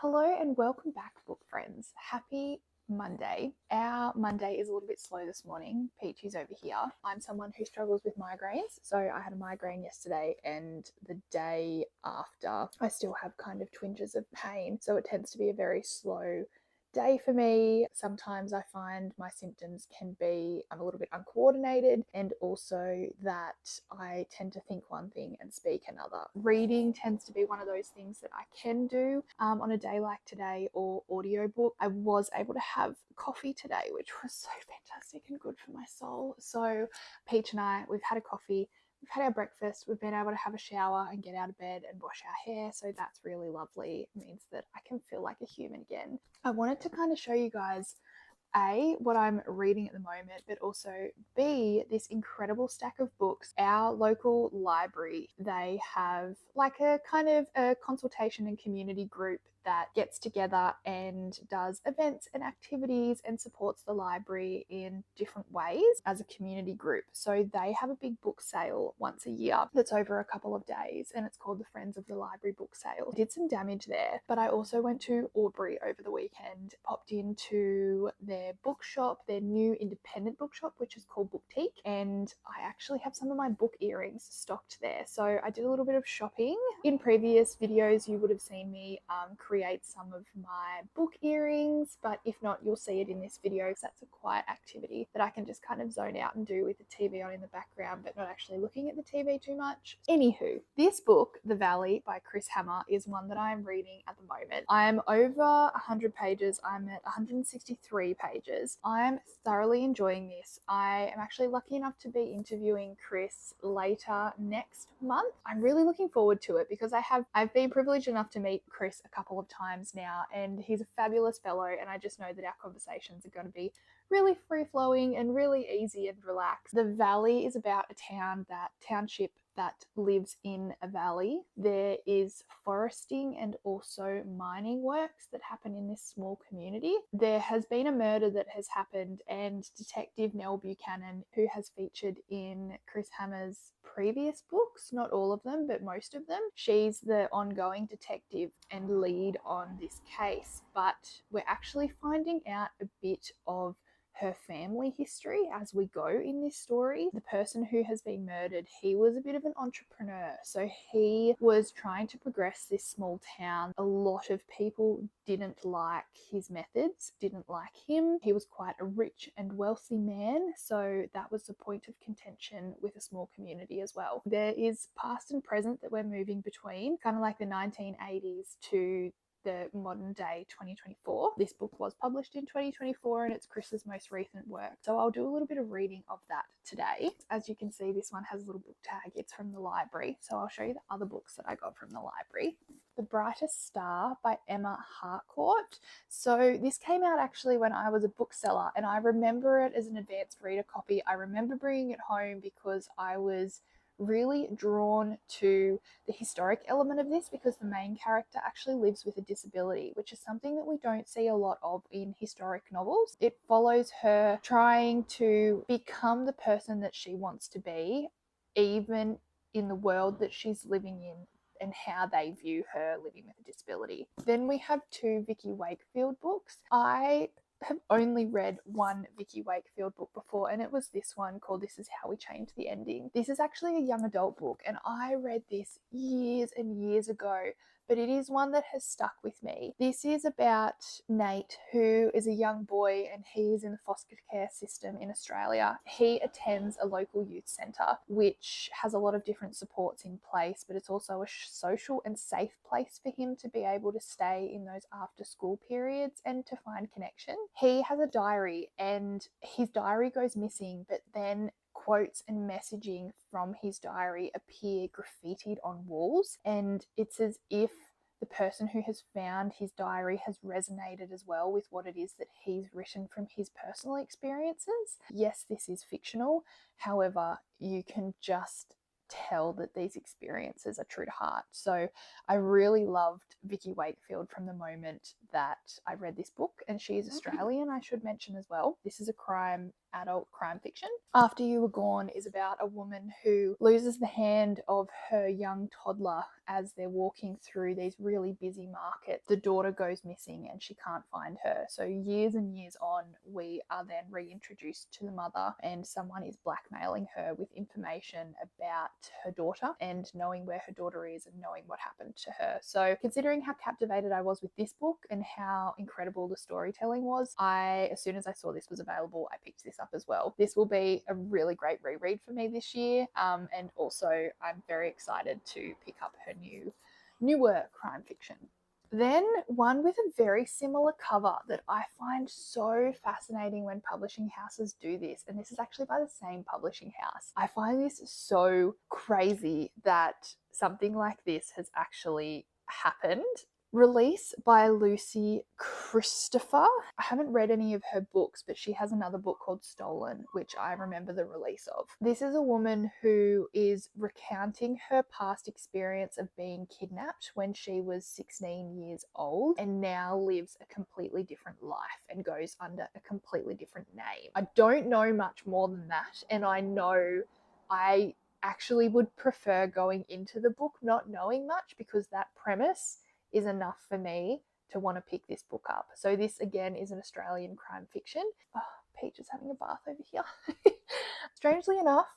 Hello and welcome back, book friends. Happy Monday. Our Monday is a little bit slow this morning. Peachy's over here. I'm someone who struggles with migraines. So I had a migraine yesterday and the day after I still have kind of twinges of pain. So it tends to be a very slow day for me. Sometimes I find my symptoms can be a little bit uncoordinated, and also that I tend to think one thing and speak another. Reading tends to be one of those things that I can do on a day like today, or audiobook. I was able to have coffee today, which was so fantastic and good for my soul. So Peach and I, we've had a coffee. We've had our breakfast, we've been able to have a shower and get out of bed and wash our hair, so that's really lovely. It means that I can feel like a human again. I wanted to kind of show you guys A, what I'm reading at the moment, but also B, this incredible stack of books. Our local library, they have like a kind of a consultation and community group that gets together and does events and activities and supports the library in different ways as a community group. So they have a big book sale once a year that's over a couple of days, and it's called the Friends of the Library book sale. I did some damage there, but I also went to Albury over the weekend, popped into their bookshop, their new independent bookshop, which is called Boutique, and I actually have some of my book earrings stocked there. So I did a little bit of shopping. In previous videos, you would have seen me create some of my book earrings, but if not, you'll see it in this video because that's a quiet activity that I can just kind of zone out and do with the TV on in the background, but not actually looking at the TV too much. Anywho, this book, The Valley by Chris Hammer, is one that I'm reading at the moment. I'm over 100 pages. I'm at 163 pages. I'm thoroughly enjoying this. I am actually lucky enough to be interviewing Chris later next month. I'm really looking forward to it because I've been privileged enough to meet Chris a couple of times now, and he's a fabulous fellow, and I just know that our conversations are going to be really free-flowing and really easy and relaxed. The Valley is about a township that lives in a valley. There is foresting and also mining works that happen in this small community. There has been a murder that has happened, and Detective Nell Buchanan, who has featured in Chris Hammer's previous books, not all of them, but most of them, she's the ongoing detective and lead on this case. But we're actually finding out a bit of her family history as we go in this story. The person who has been murdered, he was a bit of an entrepreneur. So he was trying to progress this small town. A lot of people didn't like his methods, didn't like him. He was quite a rich and wealthy man, so that was the point of contention with a small community as well. There is past and present that we're moving between, kind of like the 1980s to the modern day 2024. This book was published in 2024 and it's Chris's most recent work. So I'll do a little bit of reading of that today. As you can see, this one has a little book tag. It's from the library. So I'll show you the other books that I got from the library. The Brightest Star by Emma Harcourt. So this came out actually when I was a bookseller, and I remember it as an advanced reader copy. I remember bringing it home because I was really drawn to the historic element of this, because the main character actually lives with a disability, which is something that we don't see a lot of in historic novels. It follows her trying to become the person that she wants to be, even in the world that she's living in, and how they view her living with a disability. Then we have two Vicky Wakefield books. I have only read one Vicky Wakefield book before, and it was this one called This Is How We Change the Ending. This is actually a young adult book, and I read this years and years ago, but it is one that has stuck with me. This is about Nate, who is a young boy, and he's in the foster care system in Australia. He attends a local youth centre, which has a lot of different supports in place, but it's also a social and safe place for him to be able to stay in those after school periods and to find connection. He has a diary, and his diary goes missing, but then quotes and messaging from his diary appear graffitied on walls, and it's as if the person who has found his diary has resonated as well with what it is that he's written from his personal experiences. Yes, this is fictional, however, you can just tell that these experiences are true to heart. So I really loved Vicky Wakefield from the moment that I read this book, and she is Australian, I should mention as well. This is a adult crime fiction. After You Were Gone is about a woman who loses the hand of her young toddler as they're walking through these really busy markets, the daughter goes missing and she can't find her. So years and years on, we are then reintroduced to the mother, and someone is blackmailing her with information about her daughter and knowing where her daughter is and knowing what happened to her. So considering how captivated I was with this book and how incredible the storytelling was, as soon as I saw this was available, I picked this up as well. This will be a really great reread for me this year, and also I'm very excited to pick up her newer crime fiction. Then one with a very similar cover that I find so fascinating when publishing houses do this, and this is actually by the same publishing house. I find this so crazy that something like this has actually happened. Release by Lucy Christopher. I haven't read any of her books, but she has another book called Stolen, which I remember the release of. This is a woman who is recounting her past experience of being kidnapped when she was 16 years old and now lives a completely different life and goes under a completely different name. I don't know much more than that, and I know I actually would prefer going into the book not knowing much, because that premise is enough for me to want to pick this book up. So this again is an Australian crime fiction. Oh, Peach is having a bath over here. Strangely enough,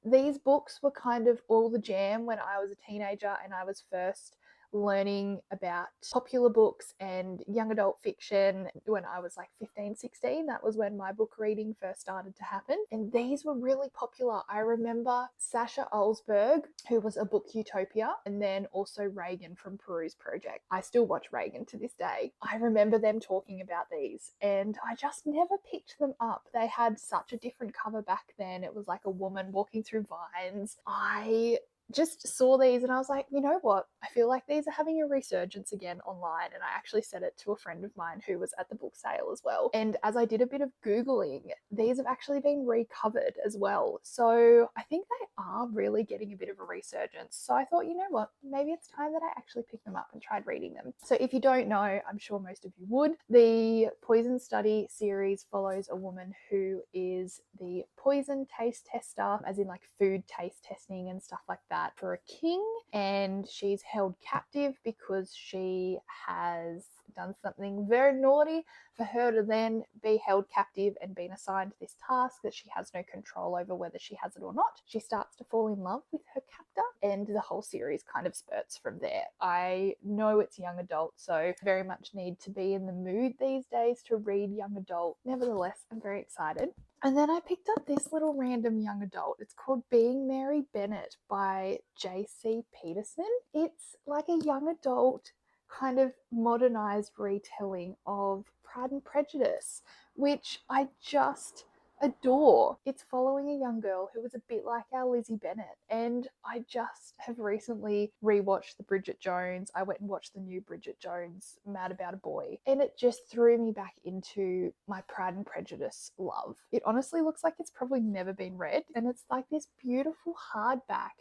these books were kind of all the jam when I was a teenager and I was first learning about popular books and young adult fiction when I was like 15, 16. That was when my book reading first started to happen. And these were really popular. I remember Sasha Alsberg, who was a book utopia, and then also Reagan from Peruse Project. I still watch Reagan to this day. I remember them talking about these and I just never picked them up. They had such a different cover back then. It was like a woman walking through vines. I just saw these and I was like, you know what? I feel like these are having a resurgence again online. And I actually said it to a friend of mine who was at the book sale as well. And as I did a bit of Googling, these have actually been recovered as well. So I think they are really getting a bit of a resurgence. So I thought, you know what? Maybe it's time that I actually picked them up and tried reading them. So if you don't know, I'm sure most of you would, the Poison Study series follows a woman who is the poison taste tester, as in like food taste testing and stuff like that, for a king, and she's held captive because she has done something very naughty for her to then be held captive and been assigned this task that she has no control over whether she has it or not. She starts to fall in love with her captor and the whole series kind of spurts from there. I know it's young adult, so very much need to be in the mood these days to read young adult. Nevertheless, I'm very excited. And then I picked up this little random young adult. It's called Being Mary Bennett by J.C. Peterson. It's like a young adult kind of modernized retelling of Pride and Prejudice, which I just adore. It's following a young girl who was a bit like our Lizzie Bennet, and I just have recently rewatched the Bridget Jones. I went and watched the new Bridget Jones, Mad About a Boy, and it just threw me back into my Pride and Prejudice love. It honestly looks like it's probably never been read, and it's like this beautiful hardback.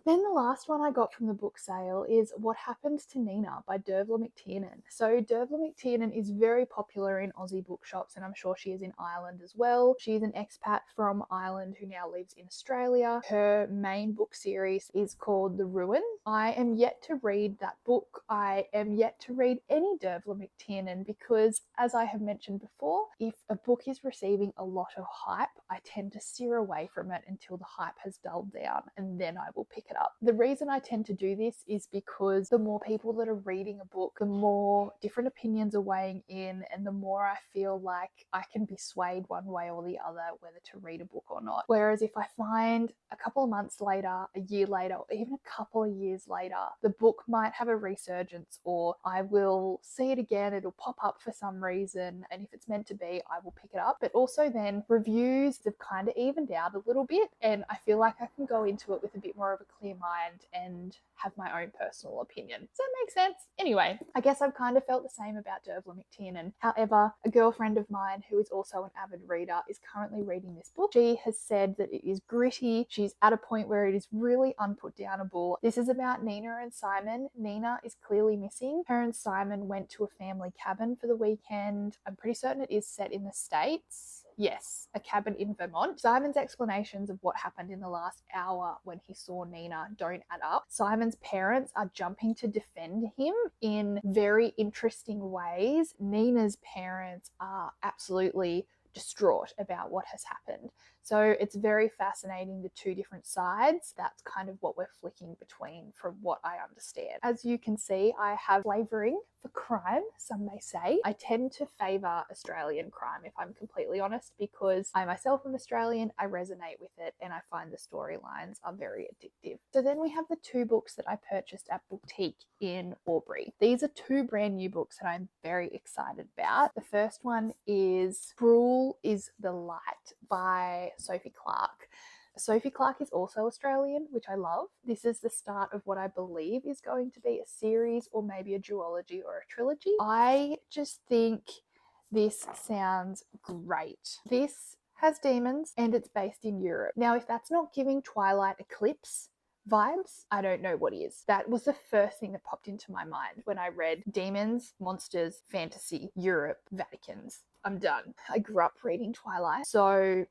Then the last one I got from the book sale is What Happened to Nina by Dervla McTiernan. So Dervla McTiernan is very popular in Aussie bookshops, and I'm sure she is in Ireland as well. She's an expat from Ireland who now lives in Australia. Her main book series is called The Ruin. I am yet to read that book. I am yet to read any Dervla McTiernan because, as I have mentioned before, if a book is receiving a lot of hype, I tend to steer away from it until the hype has dulled down, and then I will pick it up. The reason I tend to do this is because the more people that are reading a book, the more different opinions are weighing in, and the more I feel like I can be swayed one way or the other whether to read a book or not. Whereas if I find a couple of months later, a year later, or even a couple of years later, the book might have a resurgence, or I will see it again, it'll pop up for some reason, and if it's meant to be, I will pick it up. But also then reviews have kind of evened out a little bit, and I feel like I can go into it with a bit more of a clear mind and have my own personal opinion. Does that make sense? Anyway, I guess I've kind of felt the same about Dervla McTiernan. However, a girlfriend of mine who is also an avid reader is currently reading this book. She has said that it is gritty. She's at a point where it is really unputdownable. This is about Nina and Simon. Nina is clearly missing. Her and Simon went to a family cabin for the weekend. I'm pretty certain it is set in the States. Yes, a cabin in Vermont. Simon's explanations of what happened in the last hour when he saw Nina don't add up. Simon's parents are jumping to defend him in very interesting ways. Nina's parents are absolutely distraught about what has happened. So it's very fascinating, the two different sides. That's kind of what we're flicking between from what I understand. As you can see, I have flavouring for crime, some may say. I tend to favour Australian crime, if I'm completely honest, because I myself am Australian, I resonate with it, and I find the storylines are very addictive. So then we have the two books that I purchased at Boutique in Albury. These are two brand new books that I'm very excited about. The first one is Cruel is the Light by Sophie Clarke. Sophie Clarke is also Australian, which I love. This is the start of what I believe is going to be a series or maybe a duology or a trilogy. I just think this sounds great. This has demons and it's based in Europe. Now, if that's not giving Twilight Eclipse vibes, I don't know what is. That was the first thing that popped into my mind when I read demons, monsters, fantasy, Europe, Vaticans. I'm done. I grew up reading Twilight, so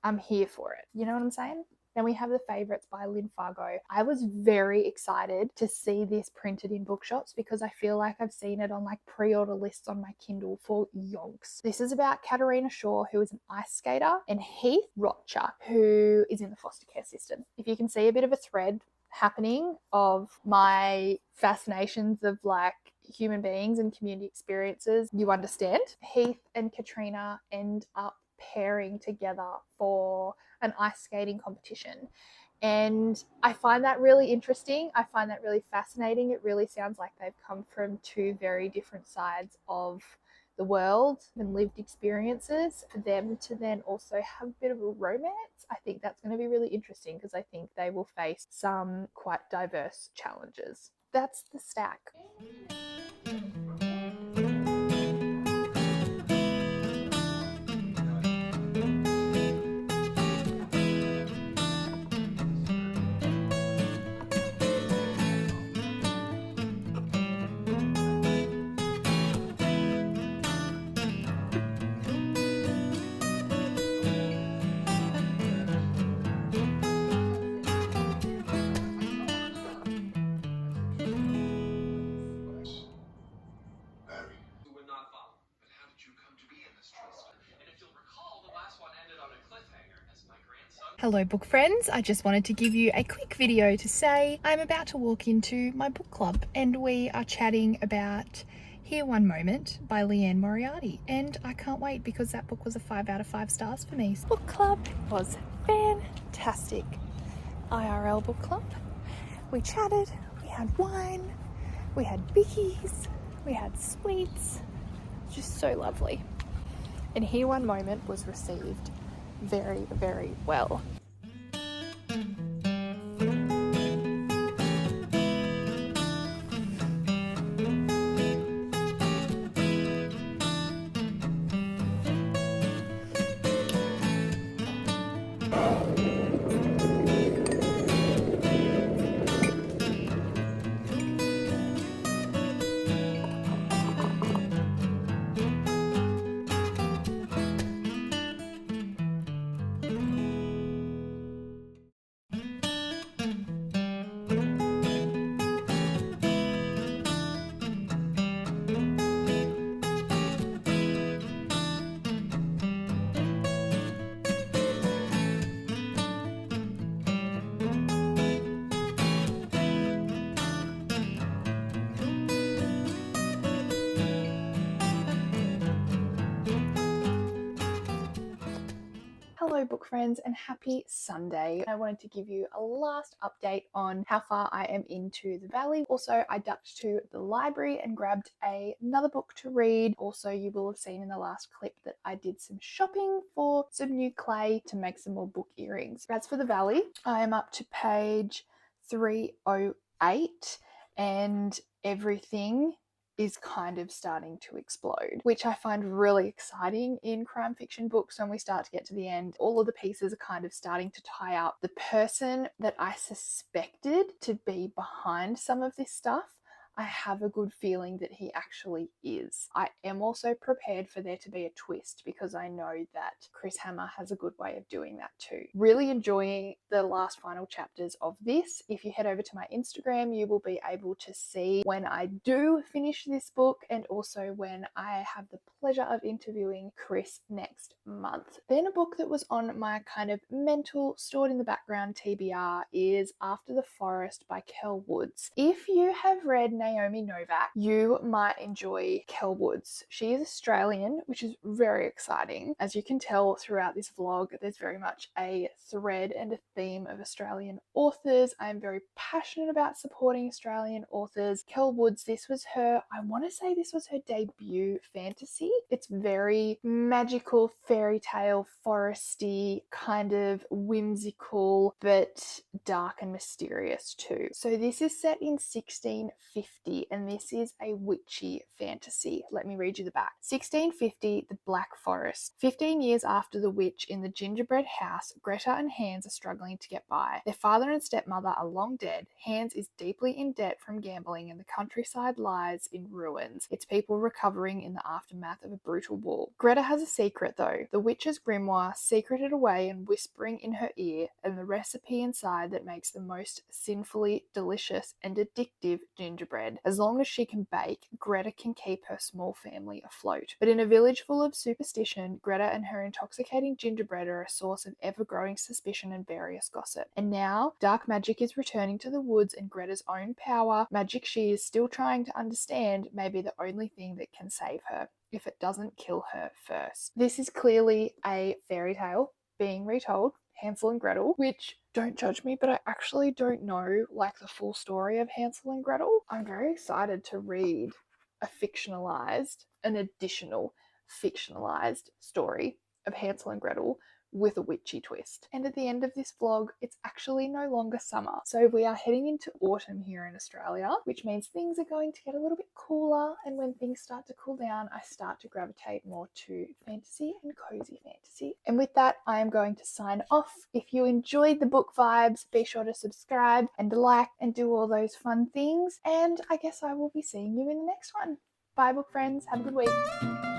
I'm here for it. You know what I'm saying? Then we have The Favourites by Lynn Fargo. I was very excited to see this printed in bookshops because I feel like I've seen it on like pre-order lists on my Kindle for yonks. This is about Katarina Shaw, who is an ice skater, and Heath Rocher, who is in the foster care system. If you can see a bit of a thread happening of my fascinations of like human beings and community experiences, you understand. Heath and Katrina end up pairing together for an ice skating competition. And I find that really interesting. I find that really fascinating. It really sounds like they've come from two very different sides of the world and lived experiences. For them to then also have a bit of a romance, I think that's going to be really interesting because I think they will face some quite diverse challenges. That's the stack. Hello book friends, I just wanted to give you a quick video to say I'm about to walk into my book club and we are chatting about Here One Moment by Leanne Moriarty, and I can't wait because that book was a 5 out of 5 stars for me. Book club was fantastic. IRL book club. We chatted, we had wine, we had bickies, we had sweets, just so lovely. And Here One Moment was received very, very well. Hello book friends and happy Sunday. I wanted to give you a last update on how far I am into the valley. Also, I ducked to the library and grabbed another book to read. Also, you will have seen in the last clip that I did some shopping for some new clay to make some more book earrings. As for the valley, I am up to page 308 and everything is kind of starting to explode, which I find really exciting in crime fiction books. When we start to get to the end, all of the pieces are kind of starting to tie up. The person that I suspected to be behind some of this stuff, I have a good feeling that he actually is. I am also prepared for there to be a twist because I know that Chris Hammer has a good way of doing that too. Really enjoying the last final chapters of this. If you head over to my Instagram, you will be able to see when I do finish this book and also when I have the pleasure of interviewing Chris next month. Then a book that was on my kind of mental, stored in the background TBR is After the Forest by Kel Woods. If you have read Naomi Novak, you might enjoy Kel Woods. She is Australian, which is very exciting. As you can tell throughout this vlog, there's very much a thread and a theme of Australian authors. I'm very passionate about supporting Australian authors. Kel Woods, this was her, I want to say this was her debut fantasy. It's very magical, fairy tale, foresty, kind of whimsical, but dark and mysterious too. So this is set in 1650 and this is a witchy fantasy. Let me read you the back. 1650, the Black Forest. 15 years after the witch in the gingerbread house, Greta and Hans are struggling to get by. Their father and stepmother are long dead. Hans is deeply in debt from gambling and the countryside lies in ruins, its people recovering in the aftermath of a brutal war. Greta has a secret though, the witch's grimoire secreted away and whispering in her ear, and the recipe inside that makes the most sinfully delicious and addictive gingerbread. As long as she can bake, Greta can keep her small family afloat. But in a village full of superstition, Greta and her intoxicating gingerbread are a source of ever-growing suspicion and various gossip. And now, dark magic is returning to the woods and Greta's own power, magic she is still trying to understand, may be the only thing that can save her, if it doesn't kill her first. This is clearly a fairy tale being retold, Hansel and Gretel, which, don't judge me, but I actually don't know like the full story of Hansel and Gretel. I'm very excited to read an additional fictionalized story of Hansel and Gretel with a witchy twist. And at the end of this vlog, it's actually no longer summer. So we are heading into autumn here in Australia, which means things are going to get a little bit cooler. And when things start to cool down, I start to gravitate more to fantasy and cozy fantasy. And with that, I am going to sign off. If you enjoyed the book vibes, be sure to subscribe and like and do all those fun things. And I guess I will be seeing you in the next one. Bye, book friends. Have a good week.